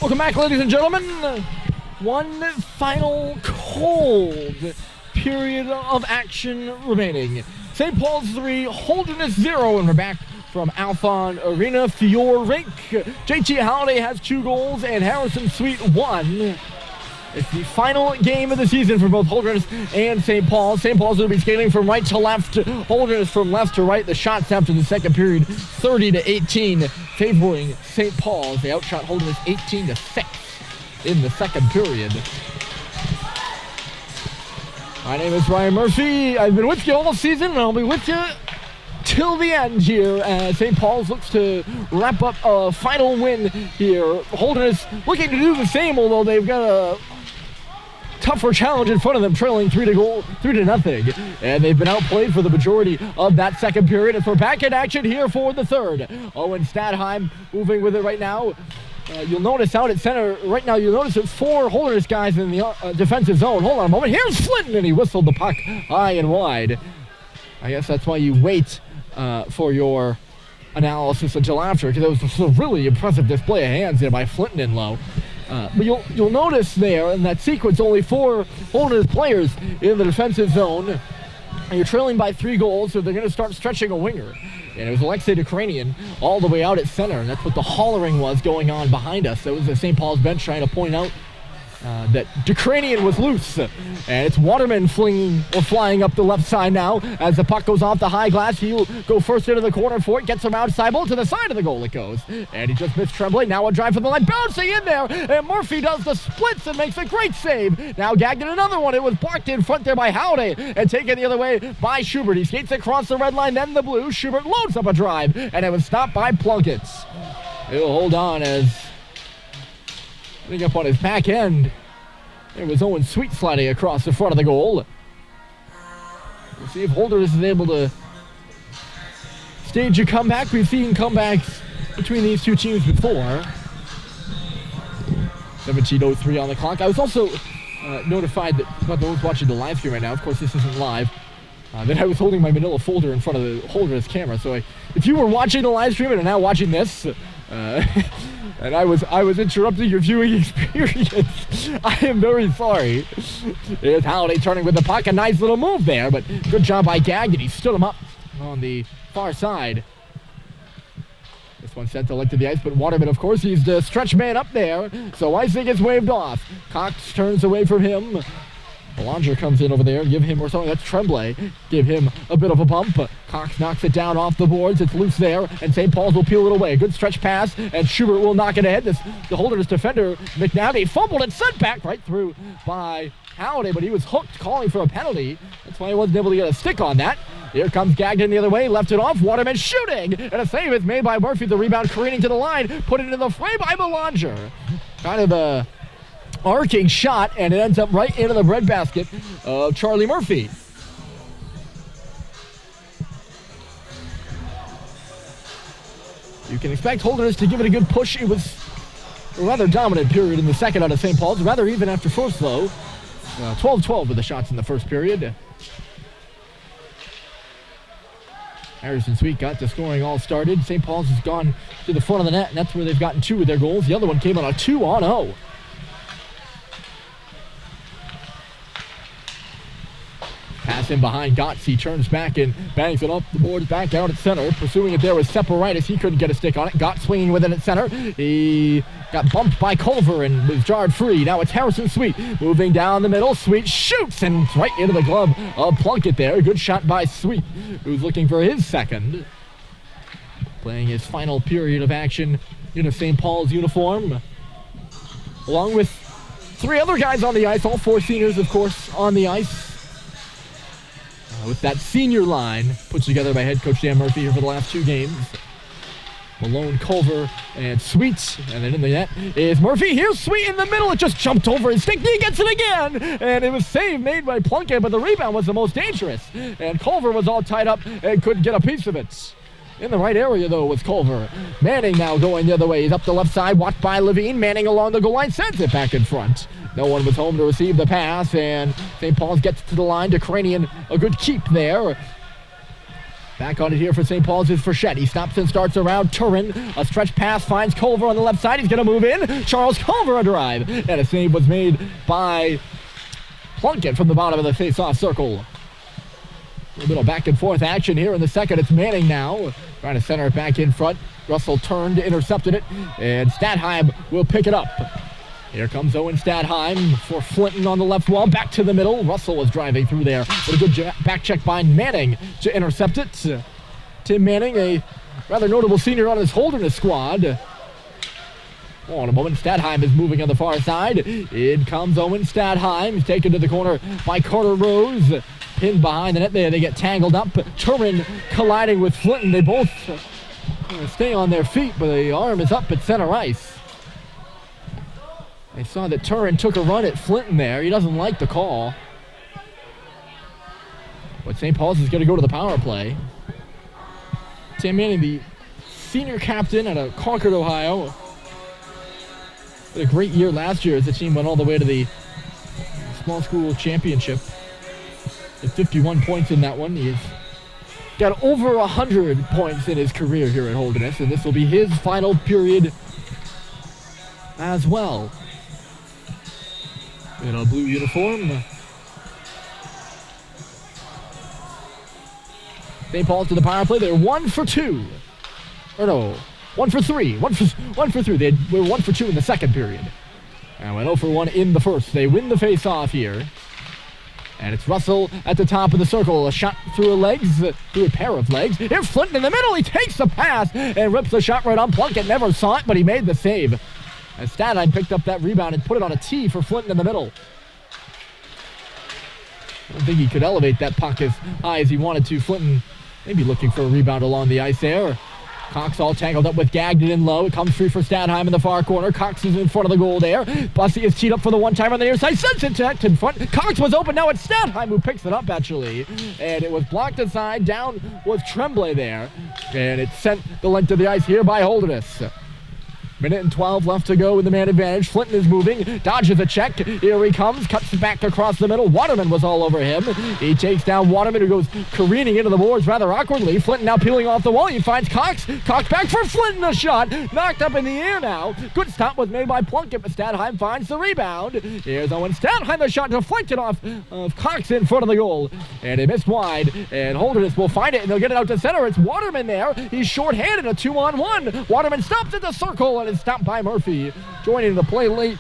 Welcome back, ladies and gentlemen. One final cold period of action remaining. St. Paul's 3, Holderness 0, and we're back from Alfond Arena. Fiore, Rink. JT Holiday has 2 goals, and Harrison Sweet 1. It's the final game of the season for both Holderness and St. Paul's. St. Paul's will be skating from right to left. Holderness from left to right. The shots after the second period, 30-18, favoring St. Paul's. They outshot Holderness 18-6 in the second period. My name is Ryan Murphy. I've been with you all season, and I'll be with you till the end here as St. Paul's looks to wrap up a final win here. Holderness looking to do the same, although they've got a tougher challenge in front of them, trailing 3-0, and they've been outplayed for the majority of that second period. As we're back in action here for the third. Owen Stadheim moving with it right now. You'll notice out at center right now, you'll notice that 4 Holderness guys in the defensive zone. Hold on a moment. Here's Flinton, and he whistled the puck high and wide. I guess that's why you wait for your analysis until after, because it was a really impressive display of hands there by Flinton in low. But you'll notice there in that sequence only 4 Holderness players in the defensive zone. And you're trailing by 3 goals, so they're going to start stretching a winger. And it was Alexei Ukrainian all the way out at center, and that's what the hollering was going on behind us. That was the St. Paul's bench trying to point out that Ukrainian was loose. And it's Waterman flying up the left side now as the puck goes off the high glass. He'll go first into the corner for it, gets him outside, to the side of the goal it goes. And he just missed Tremblay. Now a drive from the line, bouncing in there, and Murphy does the splits and makes a great save. Now Gagnon another one. It was blocked in front there by Howday and taken the other way by Schubert. He skates across the red line, then the blue. Schubert loads up a drive, and it was stopped by Plunkett. He'll hold on as getting up on his back end. There was Owen Sweet sliding across the front of the goal. We'll see if Holderness is able to stage a comeback. We've seen comebacks between these two teams before. 17:03 on the clock. I was also notified about those watching the live stream right now. Of course, this isn't live. That I was holding my manila folder in front of the Holderness camera. So if you were watching the live stream and are now watching this, and I was interrupting your viewing experience, I am very sorry. Here's Holiday turning with the puck. A nice little move there, but good job by Gagnon. He stood him up on the far side. This one sent to length of the ice, but Waterman, of course, he's the stretch man up there. So icing gets waved off. Cox turns away from him. Belanger comes in over there, give him, or something, that's Tremblay, give him a bit of a bump. Cox knocks it down off the boards, it's loose there, and St. Paul's will peel it away. Good stretch pass, and Schubert will knock it ahead. The Holderness defender, McNally, fumbled and sent back right through by Howday, but he was hooked, calling for a penalty. That's why he wasn't able to get a stick on that. Here comes Gagnon the other way, left it off, Waterman shooting, and a save is made by Murphy. The rebound careening to the line, put it in the frame by Belanger. Kind of a arcing shot, and it ends up right into the breadbasket of Charlie Murphy. You can expect Holderness to give it a good push. It was a rather dominant period in the second out of St. Paul's, rather even after first, though. 12-12 with the shots in the first period. Harrison Sweet got the scoring all started. St. Paul's has gone to the front of the net, and that's where they've gotten 2 of their goals. The other one came on a 2-on-0. Pass in behind Gotts. He turns back and bangs it off the boards back out at center. Pursuing it there was Separitis. He couldn't get a stick on it. Gotts swinging with it at center. He got bumped by Culver and was jarred free. Now it's Harrison Sweet moving down the middle. Sweet shoots and right into the glove of Plunkett there. Good shot by Sweet, who's looking for his second. Playing his final period of action in a St. Paul's uniform. Along with 3 other guys on the ice. All 4 seniors, of course, on the ice. With that senior line put together by head coach Dan Murphy here for the last 2 games. Malone, Culver, and Sweet. And then in the net is Murphy. Here's Sweet in the middle. It just jumped over his stick. He gets it again. And it was save made by Plunkett, but the rebound was the most dangerous. And Culver was all tied up and couldn't get a piece of it. In the right area, though, was Culver. Manning now going the other way. He's up the left side, watched by Levine. Manning along the goal line, sends it back in front. No one was home to receive the pass, and St. Paul's gets to the line. Ukrainian, a good keep there. Back on it here for St. Paul's is Frechette. He stops and starts around Turin. A stretch pass finds Culver on the left side. He's going to move in. Charles Culver a drive. And a save was made by Plunkett from the bottom of the face-off circle. A little back and forth action here in the second. It's Manning now. Trying to center it back in front. Russell turned, intercepted it. And Statheim will pick it up. Here comes Owen Statheim for Flinton on the left wall. Back to the middle. Russell was driving through there. With a good back check by Manning to intercept it. Tim Manning, a rather notable senior on his Holderness squad. Oh, in a moment, Statheim is moving on the far side. In comes Owen Statheim. He's taken to the corner by Carter Rose. Pinned behind the net there. They get tangled up. Turin colliding with Flinton. They both stay on their feet, but the arm is up at center ice. I saw that Turin took a run at Flinton there. He doesn't like the call. But St. Paul's is going to go to the power play. Tim Manning, the senior captain out of Concord, Ohio. Had a great year last year as the team went all the way to the small school championship. Had 51 points in that one. He's got over 100 points in his career here at Holderness, and this will be his final period as well. In a blue uniform. St. Paul's to the power play. They're 1 for 2. Or no, 1 for 3. 1 for 3. They were 1 for 2 in the second period. And went 0 for 1 in the first. They win the face-off here. And it's Russell at the top of the circle. A shot through a pair of legs. Here's Flinton in the middle. He takes the pass and rips the shot right on. Plunkett never saw it, but he made the save. As Statheim picked up that rebound and put it on a tee for Flinton in the middle. I don't think he could elevate that puck as high as he wanted to. Flinton maybe looking for a rebound along the ice there. Cox all tangled up with Gagnon in low. It comes free for Statheim in the far corner. Cox is in front of the goal there. Bussey is teed up for the one-timer on the near side. Sends it in front. Cox was open. Now it's Statheim who picks it up, actually. And it was blocked aside. Down was Tremblay there. And it sent the length of the ice here by Holderness. Minute and 12 left to go with the man advantage. Flinton is moving, dodges a check. Here he comes, cuts back across the middle. Waterman was all over him. He takes down Waterman, who goes careening into the boards rather awkwardly. Flinton now peeling off the wall. He finds Cox. Cox back for Flinton, a shot. Knocked up in the air now. Good stop was made by Plunkett, but Statheim finds the rebound. Here's Owen Statheim, the shot deflected off of Cox in front of the goal. And it missed wide, and Holderness will find it, and they'll get it out to center. It's Waterman there. He's shorthanded, a 2-on-1. Waterman stops at the circle, and is stopped by Murphy. Joining the play late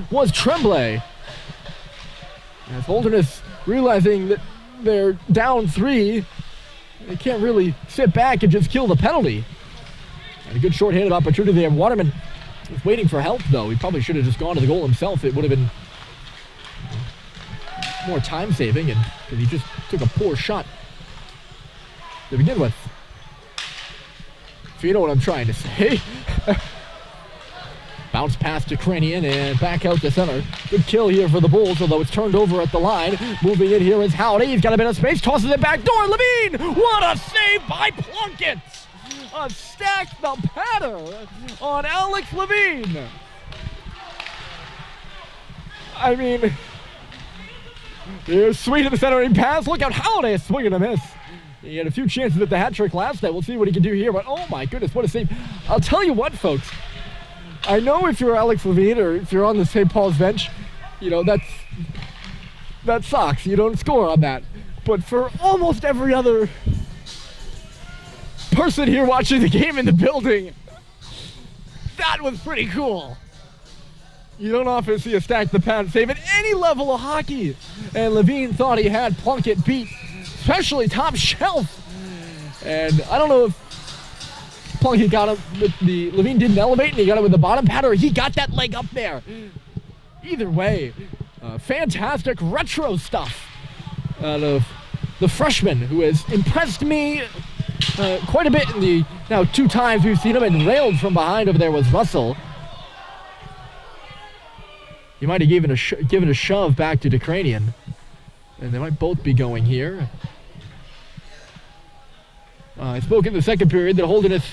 was Tremblay. As Holderness realizing that they're down 3, they can't really sit back and just kill the penalty. And a good short-handed opportunity there. Waterman was waiting for help, though. He probably should have just gone to the goal himself. It would have been more time-saving, and because he just took a poor shot to begin with. If you know what I'm trying to say. Bounce pass to Cranian and back out to center. Good kill here for the Bulls, although it's turned over at the line. Moving in here is Howdy. He's got a bit of space, tosses it back door. Levine! What a save by Plunkett! A stack the patter on Alex Levine. I mean, here's Sweet in the centering pass. Look out, Howdy swinging a miss. He had a few chances at the hat trick last night. We'll see what he can do here, but oh my goodness, what a save. I'll tell you what, folks. I know if you're Alex Levine or if you're on the St. Paul's bench, you know, that sucks. You don't score on that. But for almost every other person here watching the game in the building, that was pretty cool. You don't often see a stack the pound save at any level of hockey. And Levine thought he had Plunkett beat, especially top shelf. And I don't know if Plunkett got him with the Levine didn't elevate and he got it with the bottom pad, or he got that leg up there. Either way, fantastic retro stuff out of the freshman who has impressed me quite a bit in the now 2 times we've seen him, and railed from behind over there was Russell. He might have given a shove back to DeCranian, and they might both be going here. I spoke in the second period that Holderness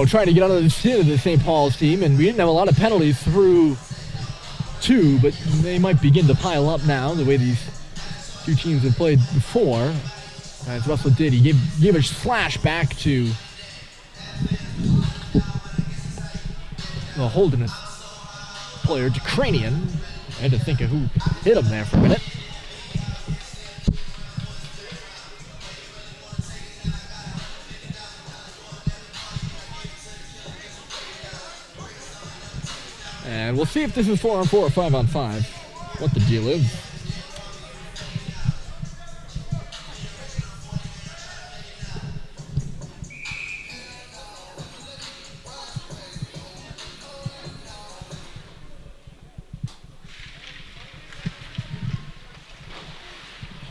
trying to get out of the skin of the St. Paul's team, and we didn't have a lot of penalties through 2, but they might begin to pile up now the way these two teams have played before. As Russell did, he gave a slash back to the Holderness player, Ukrainian. I had to think of who hit him there for a minute. And we'll see if this is 4-on-4 or 5-on-5. What the deal is.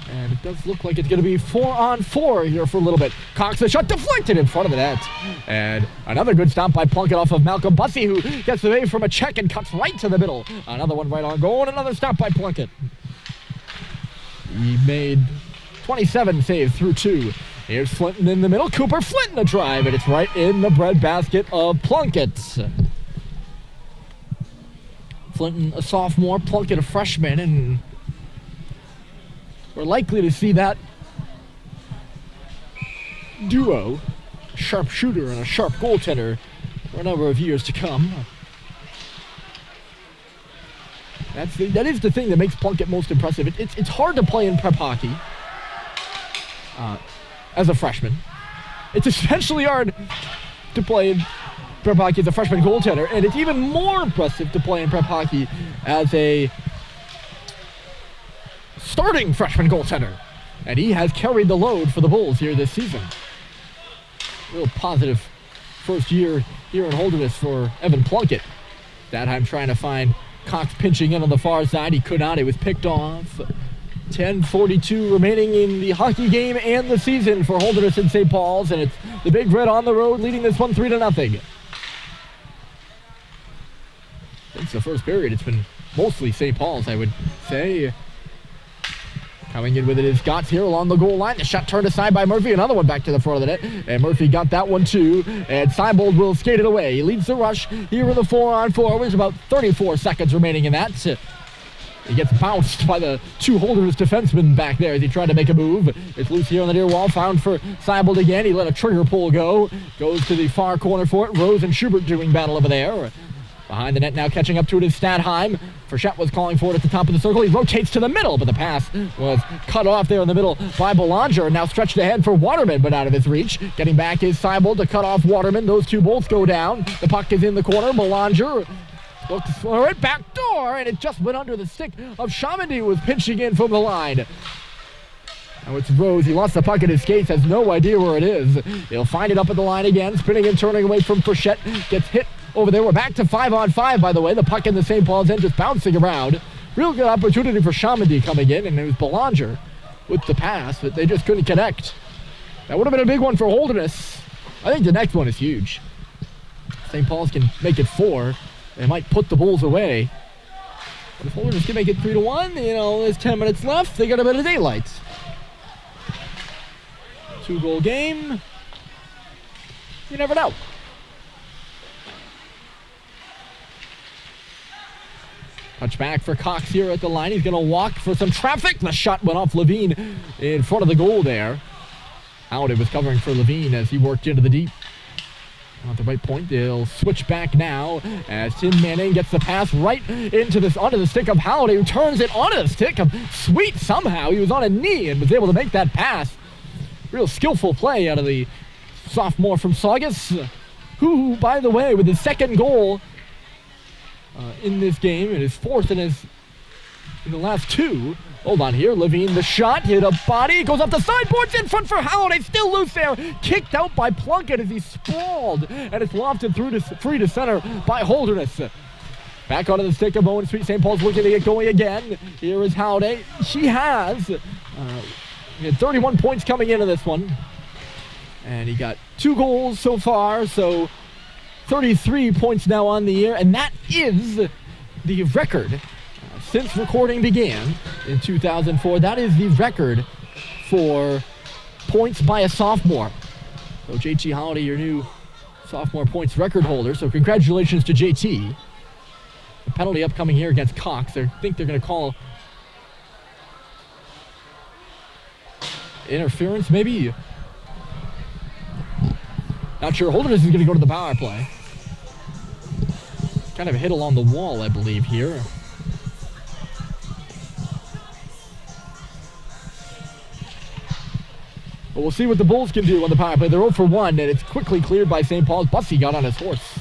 And it does look like it's going to be 4-on-4 here for a little bit. Cox a shot deflected in front of the net. And another good stop by Plunkett off of Malcolm Bussey, who gets away from a check and cuts right to the middle. Another one right on goal, and another stop by Plunkett. He made 27 saves through 2. Here's Flinton in the middle. Cooper Flinton a drive, and it's right in the breadbasket of Plunkett. Flinton a sophomore, Plunkett a freshman, and we're likely to see that duo, sharp shooter and a sharp goaltender, for a number of years to come. That is the thing that makes Plunkett most impressive. It's hard to play in prep hockey as a freshman. It's especially hard to play in prep hockey as a freshman goaltender, and it's even more impressive to play in prep hockey as a starting freshman goaltender. And he has carried the load for the Bulls here this season. Real positive first year here in Holderness for Evan Plunkett. Dadheim trying to find Cox pinching in on the far side. He could not. It was picked off. 10:42 remaining in the hockey game and the season for Holderness and St. Paul's. And it's the Big Red on the road leading this one 3-0. Since the first period, it's been mostly St. Paul's, I would say. Coming in with it is Gotts here along the goal line. The shot turned aside by Murphy. Another one back to the front of the net. And Murphy got that one too. And Seibold will skate it away. He leads the rush here in the 4-on-4. There's about 34 seconds remaining in that. He gets bounced by the two Holderness defensemen back there as he tried to make a move. It's loose here on the near wall. Found for Seibold again. He let a trigger pull go. Goes to the far corner for it. Rose and Schubert doing battle over there. Behind the net now, catching up to it is Stadheim. Frechette was calling for it at the top of the circle. He rotates to the middle, but the pass was cut off there in the middle by Belanger. Now stretched ahead for Waterman, but out of his reach. Getting back is Seibold to cut off Waterman. Those two both go down. The puck is in the corner. Belanger looks for it, back door, and it just went under the stick of Chamandy, who was pinching in from the line. Now it's Rose. He lost the puck at his skates, has no idea where it is. He'll find it up at the line again, spinning and turning away from Frechette. Gets hit over there. We're back to 5-on-5, by the way. The puck in the St. Paul's end just bouncing around. Real good opportunity for Chamandy coming in, and it was Belanger with the pass, but they just couldn't connect. That would have been a big one for Holderness. I think the next one is huge. St. Paul's can make it 4. They might put the Bulls away. But if Holderness can make it 3-1, there's 10 minutes left. They got a bit of daylight. 2-goal game. You never know. Touch back for Cox here at the line. He's going to walk for some traffic. The shot went off Levine in front of the goal there. Howdy was covering for Levine as he worked into the deep. At the right point, they'll switch back now as Tim Manning gets the pass right into onto the stick of Halliday, who turns it onto the stick of Sweet somehow. He was on a knee and was able to make that pass. Real skillful play out of the sophomore from Saugus, who, by the way, with his second goal in this game, and his fourth in the last 2. Hold on here, Levine, the shot, hit a body, goes up the sideboards in front for Halliday, still loose there, kicked out by Plunkett as he sprawled, and it's lofted free to center by Holderness. Back onto the stick of Owen Sweet. St. Paul's looking to get going again. Here is Halliday. She has he had 31 points coming into this one, and he got 2 goals so far, so 33 points now on the year, and that is the record since recording began in 2004. That is the record for points by a sophomore. So JT Halliday, your new sophomore points record holder, so congratulations to JT. The penalty upcoming here against Cox. I think they're going to call interference, maybe. Not sure. Holderness is going to go to the power play. Kind of hit along the wall, I believe, here. But we'll see what the Bulls can do on the power play. They're 0 for 1, and it's quickly cleared by St. Paul's. Bussey got on his horse.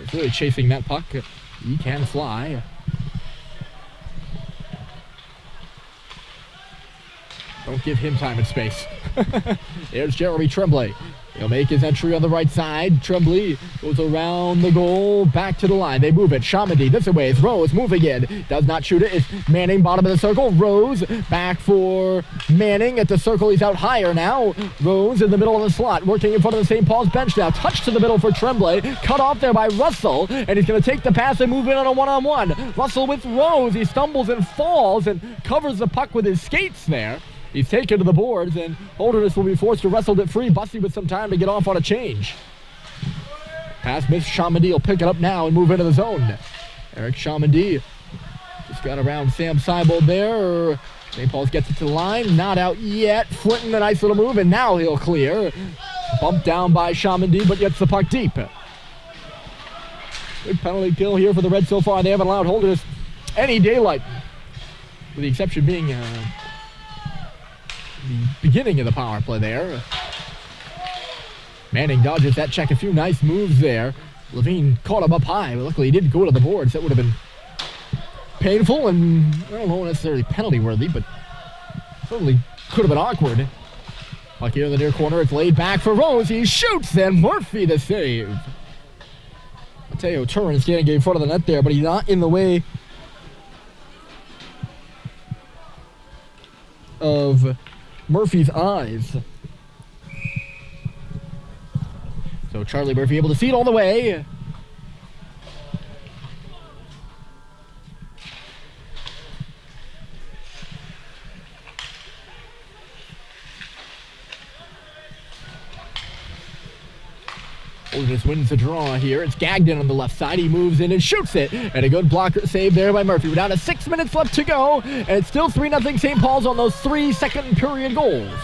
He's really chasing that puck. He can fly. Don't give him time and space. There's Jeremy Tremblay. He'll make his entry on the right side. Tremblay goes around the goal, back to the line. They move it. Shamadi this way. It's Rose moving in. Does not shoot it. It's Manning, bottom of the circle. Rose back for Manning at the circle. He's out higher now. Rose in the middle of the slot, working in front of the St. Paul's bench now. Touch to the middle for Tremblay. Cut off there by Russell, and he's going to take the pass and move in on a one-on-one. Russell with Rose. He stumbles and falls and covers the puck with his skates there. He's taken to the boards, and Holderness will be forced to wrestle it free. Bussey with some time to get off on a change. Pass missed. Shamandi will pick it up now and move into the zone. Eric Shamandi just got around Sam Seibold there. St. Paul's gets it to the line. Not out yet. Flinton, a nice little move, and now he'll clear. Bumped down by Shamandi, but gets the puck deep. Big penalty kill here for the Reds so far. They haven't allowed Holderness any daylight, with the exception being the beginning of the power play there. Manning dodges that check. A few nice moves there. Levine caught him up high, but luckily he didn't go to the boards. That would have been painful and I don't know necessarily penalty worthy, but certainly could have been awkward. Puck here in the near corner. It's laid back for Rose. He shoots, and Murphy the save. Mateo turns, can't get in front of the net there, but he's not in the way of Murphy's eyes. So Charlie Murphy able to see it all the way. Holderness wins the draw here. It's Gagnon on the left side. He moves in and shoots it. And a good blocker save there by Murphy. We're down to 6 minutes left to go. And it's still 3-0 St. Paul's on those 3 second period goals.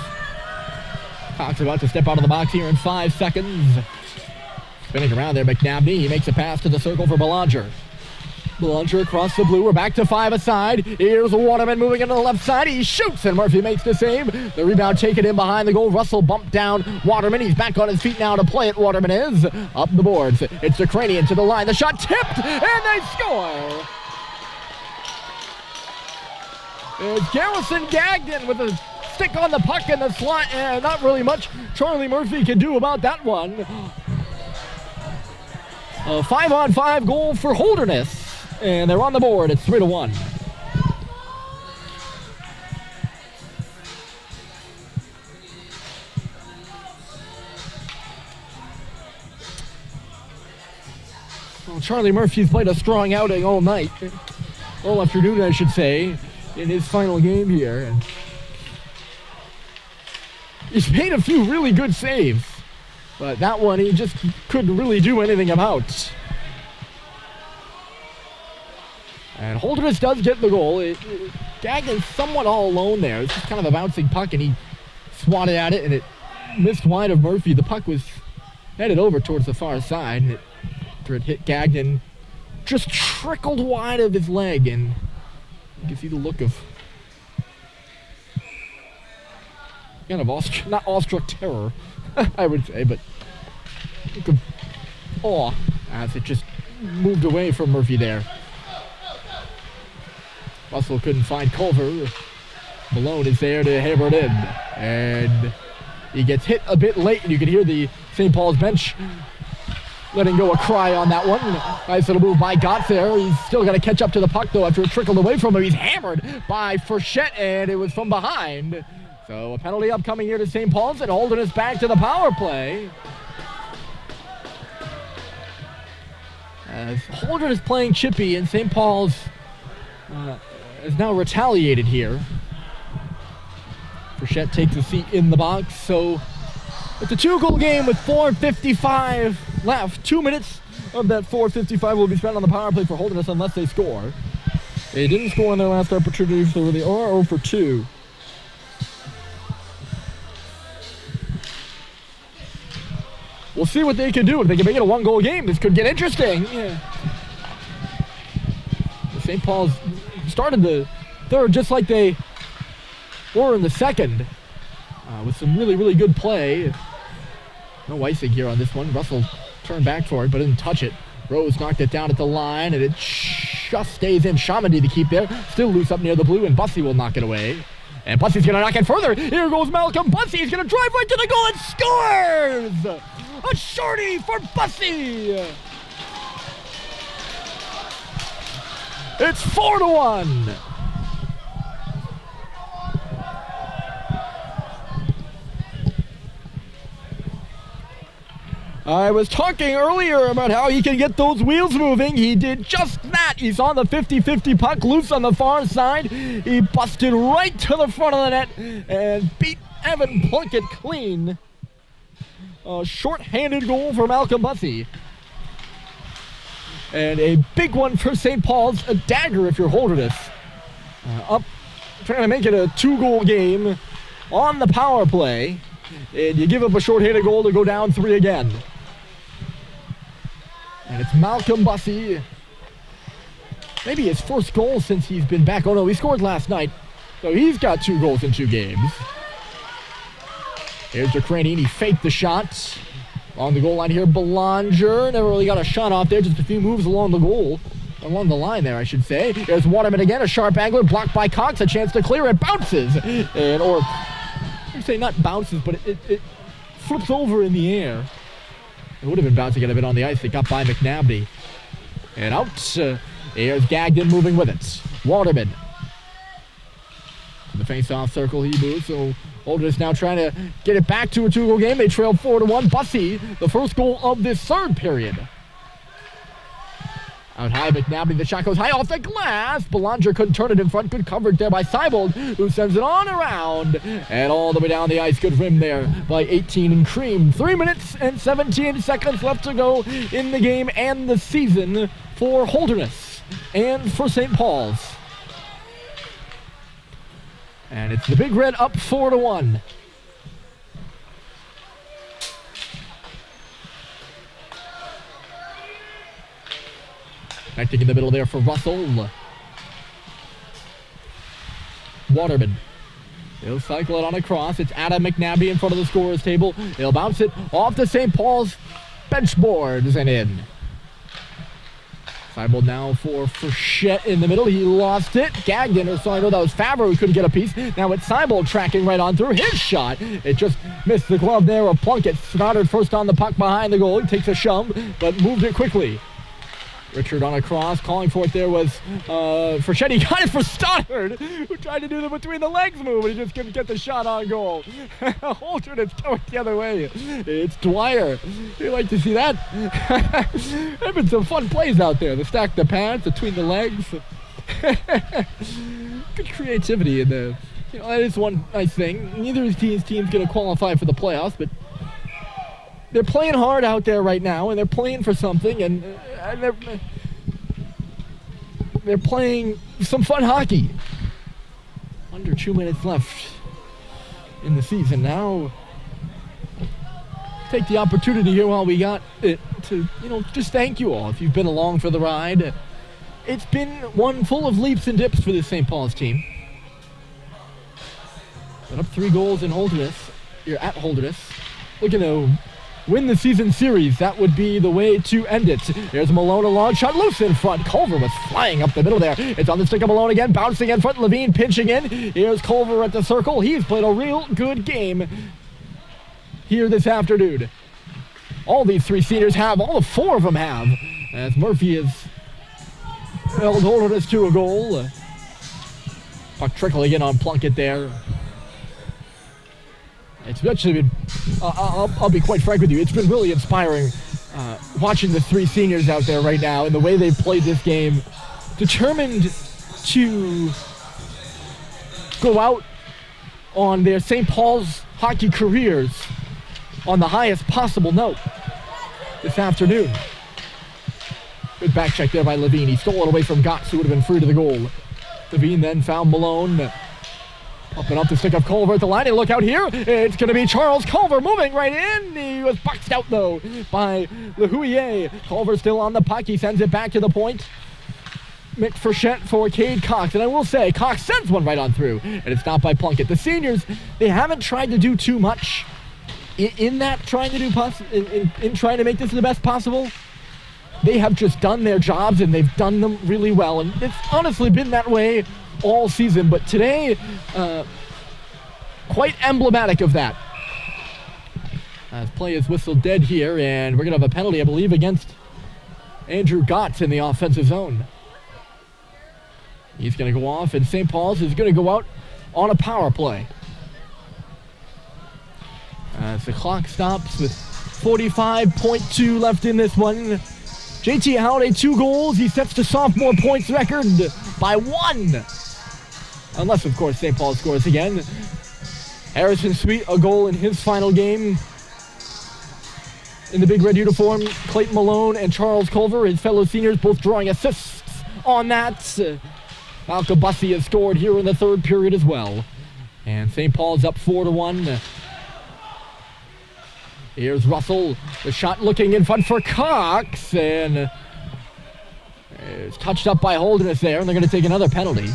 Cox about to step out of the box here in 5 seconds. Spinning around there, McNabney. He makes a pass to the circle for Belanger. Belanger across the blue. We're back to 5 aside. Here's Waterman moving into the left side. He shoots, and Murphy makes the save. The rebound taken in behind the goal. Russell bumped down Waterman. He's back on his feet now to play it. Waterman is up the boards. It's Ukrainian to the line. The shot tipped, and they score. It's Garrison Gagnon with a stick on the puck in the slot, and not really much Charlie Murphy can do about that one. A 5-on-5 goal for Holderness. And they're on the board. It's 3-1. Well, Charlie Murphy's played a strong outing all night. All afternoon, I should say, in his final game here. And he's made a few really good saves. But that one, he just couldn't really do anything about. And Holderness does get the goal. Gagnon's somewhat all alone there. It's just kind of a bouncing puck, and he swatted at it, and it missed wide of Murphy. The puck was headed over towards the far side, and after it hit Gagnon, just trickled wide of his leg, and you can see the look of kind of not awestruck terror, I would say, but look of awe as it just moved away from Murphy there. Russell couldn't find Culver. Malone is there to hammer it in. And he gets hit a bit late, and you can hear the St. Paul's bench letting go a cry on that one. Nice little move by Gotts there. He's still got to catch up to the puck, though, after it trickled away from him. He's hammered by Frechette, and it was from behind. So a penalty upcoming here to St. Paul's, and Holderness back to the power play. As Holderness playing chippy, and St. Paul's is now retaliated here. Frechette takes a seat in the box, so it's a 2-goal game with 4:55 left. 2 minutes of that 4:55 will be spent on the power play for Holderness unless they score. They didn't score on their last opportunity, so they are 0 for 2. We'll see what they can do. If they can make it a one-goal game, this could get interesting. Yeah. St. Paul's started the third just like they were in the second, with some really, really good play. No icing here on this one. Russell turned back for it, but didn't touch it. Rose knocked it down at the line, and it just stays in. Shamandi to keep there. Still loose up near the blue, and Bussey will knock it away. And Bussey's going to knock it further. Here goes Malcolm Bussey. He's going to drive right to the goal and scores! A shorty for Bussey! It's 4-1. I was talking earlier about how he can get those wheels moving. He did just that. He's on the 50-50 puck, loose on the far side. He busted right to the front of the net and beat Evan Plunkett clean. A short-handed goal for Malcolm Bussey. And a big one for St. Paul's, a dagger if you're Holderness. Up, trying to make it a 2-goal game on the power play. And you give up a short-handed goal to go down 3 again. And it's Malcolm Bussey. Maybe his first goal since he's been back. Oh no, he scored last night. So he's got 2 goals in 2 games. Here's Ukrainian, he faked the shot. On the goal line here, Belanger. Never really got a shot off there, just a few moves along the goal. Along the line there, I should say. There's Waterman again, a sharp angler, blocked by Cox, a chance to clear it, bounces. And, or, I say not bounces, but it flips over in the air. It would have been bouncing a bit on the ice. It got by McNabney. And out. Here's Gagnon moving with it. Waterman. In the face-off circle, he moves, so Holderness now trying to get it back to a 2-goal game. They trail 4-1. Bussey, the first goal of this third period. Out high, McNabney, the shot goes high off the glass. Belanger couldn't turn it in front. Good coverage there by Seibold, who sends it on around. And all the way down the ice. Good rim there by 18 and Cream. 3 minutes and 17 seconds left to go in the game and the season for Holderness and for St. Paul's. And it's the Big Red up 4-1. Connecting in the middle there for Russell. Waterman. He'll cycle it on a cross. It's Adam McNabney in front of the scorer's table. He'll bounce it off to St. Paul's bench boards and in. Seibold now for Frechette in the middle. He lost it. Gagnon, or so I know that was Favre who couldn't get a piece. Now it's Seibold tracking right on through his shot. It just missed the glove there of Plunkett. Stoddard first on the puck behind the goal. He takes a shove, but moved it quickly. Richard on a cross, calling for it there was Frechette. He got it for Stoddard, who tried to do the between the legs move, but he just couldn't get the shot on goal. Holderness going the other way. It's Dwyer. You like to see that? There have been some fun plays out there. The stack the pads between the legs. Good creativity in the. That is one nice thing. Neither of these teams going to qualify for the playoffs, but they're playing hard out there right now, and they're playing for something, and they're playing some fun hockey. Under 2 minutes left in the season. Now, take the opportunity here while we got it to, just thank you all if you've been along for the ride. It's been one full of leaps and dips for this St. Paul's team. But up 3 goals in Holderness. You're at Holderness. Looking to win the season series. That would be the way to end it. Here's Malone, a long shot, loose in front. Culver was flying up the middle there. It's on the stick of Malone again, bouncing in front. Levine pinching in. Here's Culver at the circle. He's played a real good game here this afternoon. All these 3 seniors have, all 4 of them have, as Murphy has held Holderness to a goal. Puck trickling in on Plunkett there. It's actually been, I'll be quite frank with you, it's been really inspiring watching the 3 seniors out there right now and the way they've played this game, determined to go out on their St. Paul's hockey careers on the highest possible note this afternoon. Good back check there by Levine. He stole it away from Gotts, who would have been free to the goal. Levine then found Malone. Up and up the stick of Culver at the line. And look out here. It's going to be Charles Culver moving right in. He was boxed out, though, by LeHouillier. Culver still on the puck. He sends it back to the point. McFrechette for Cade Cox. And I will say, Cox sends one right on through. And it's not by Plunkett. The seniors, they haven't tried to do too much in that trying to do in trying to make this the best possible. They have just done their jobs, and they've done them really well. And it's honestly been that way all season, but today, quite emblematic of that. As play is whistled dead here, and we're going to have a penalty, I believe, against Andrew Gotts in the offensive zone. He's going to go off, and St. Paul's is going to go out on a power play. As the clock stops with 45.2 left in this one. JT Howday, 2 goals. He sets the sophomore points record by 1. Unless, of course, St. Paul scores again. Harrison Sweet, a goal in his final game in the Big Red uniform. Clayton Malone and Charles Culver, his fellow seniors, both drawing assists on that. Malcolm Bussey has scored here in the third period as well. And St. Paul's up 4-1. Here's Russell. The shot looking in front for Cox. And it's touched up by Holderness there, and they're going to take another penalty.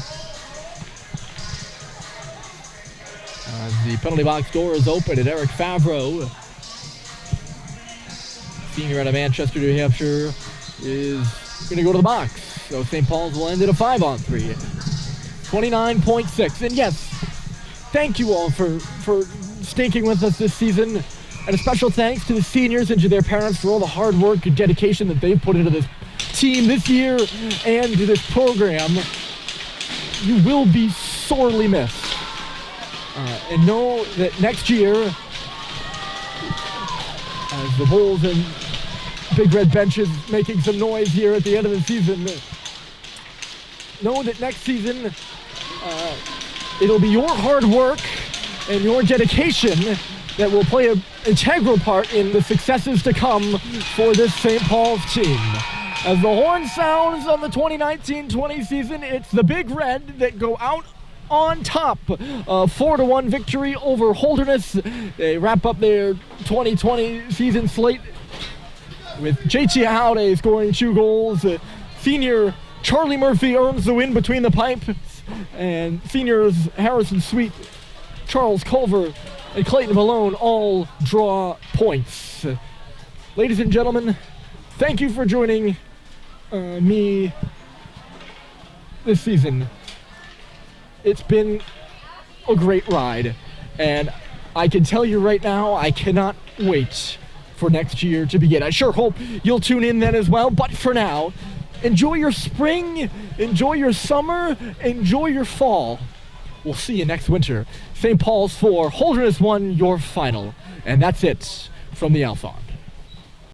The penalty box door is open, and Eric Favreau, senior out of Manchester, New Hampshire, is going to go to the box. So St. Paul's will end at a 5-on-3. 29.6. And yes, thank you all for sticking with us this season. And a special thanks to the seniors and to their parents for all the hard work and dedication that they've put into this team this year and to this program. You will be sorely missed. And know that next year, as the Bulls and Big Red benches making some noise here at the end of the season, know that next season, it'll be your hard work and your dedication that will play an integral part in the successes to come for this St. Paul's team. As the horn sounds on the 2019-20 season, it's the Big Red that go out on top. 4-1 victory over Holderness. They wrap up their 2020 season slate with JT Howday scoring 2 goals. Senior Charlie Murphy earns the win between the pipes. And seniors Harrison Sweet, Charles Culver, and Clayton Malone all draw points. Ladies and gentlemen, thank you for joining me this season. It's been a great ride, and I can tell you right now, I cannot wait for next year to begin. I sure hope you'll tune in then as well, but for now, enjoy your spring, enjoy your summer, enjoy your fall. We'll see you next winter. St. Paul's 4, Holderness 1, your final. And that's it from the Alfond.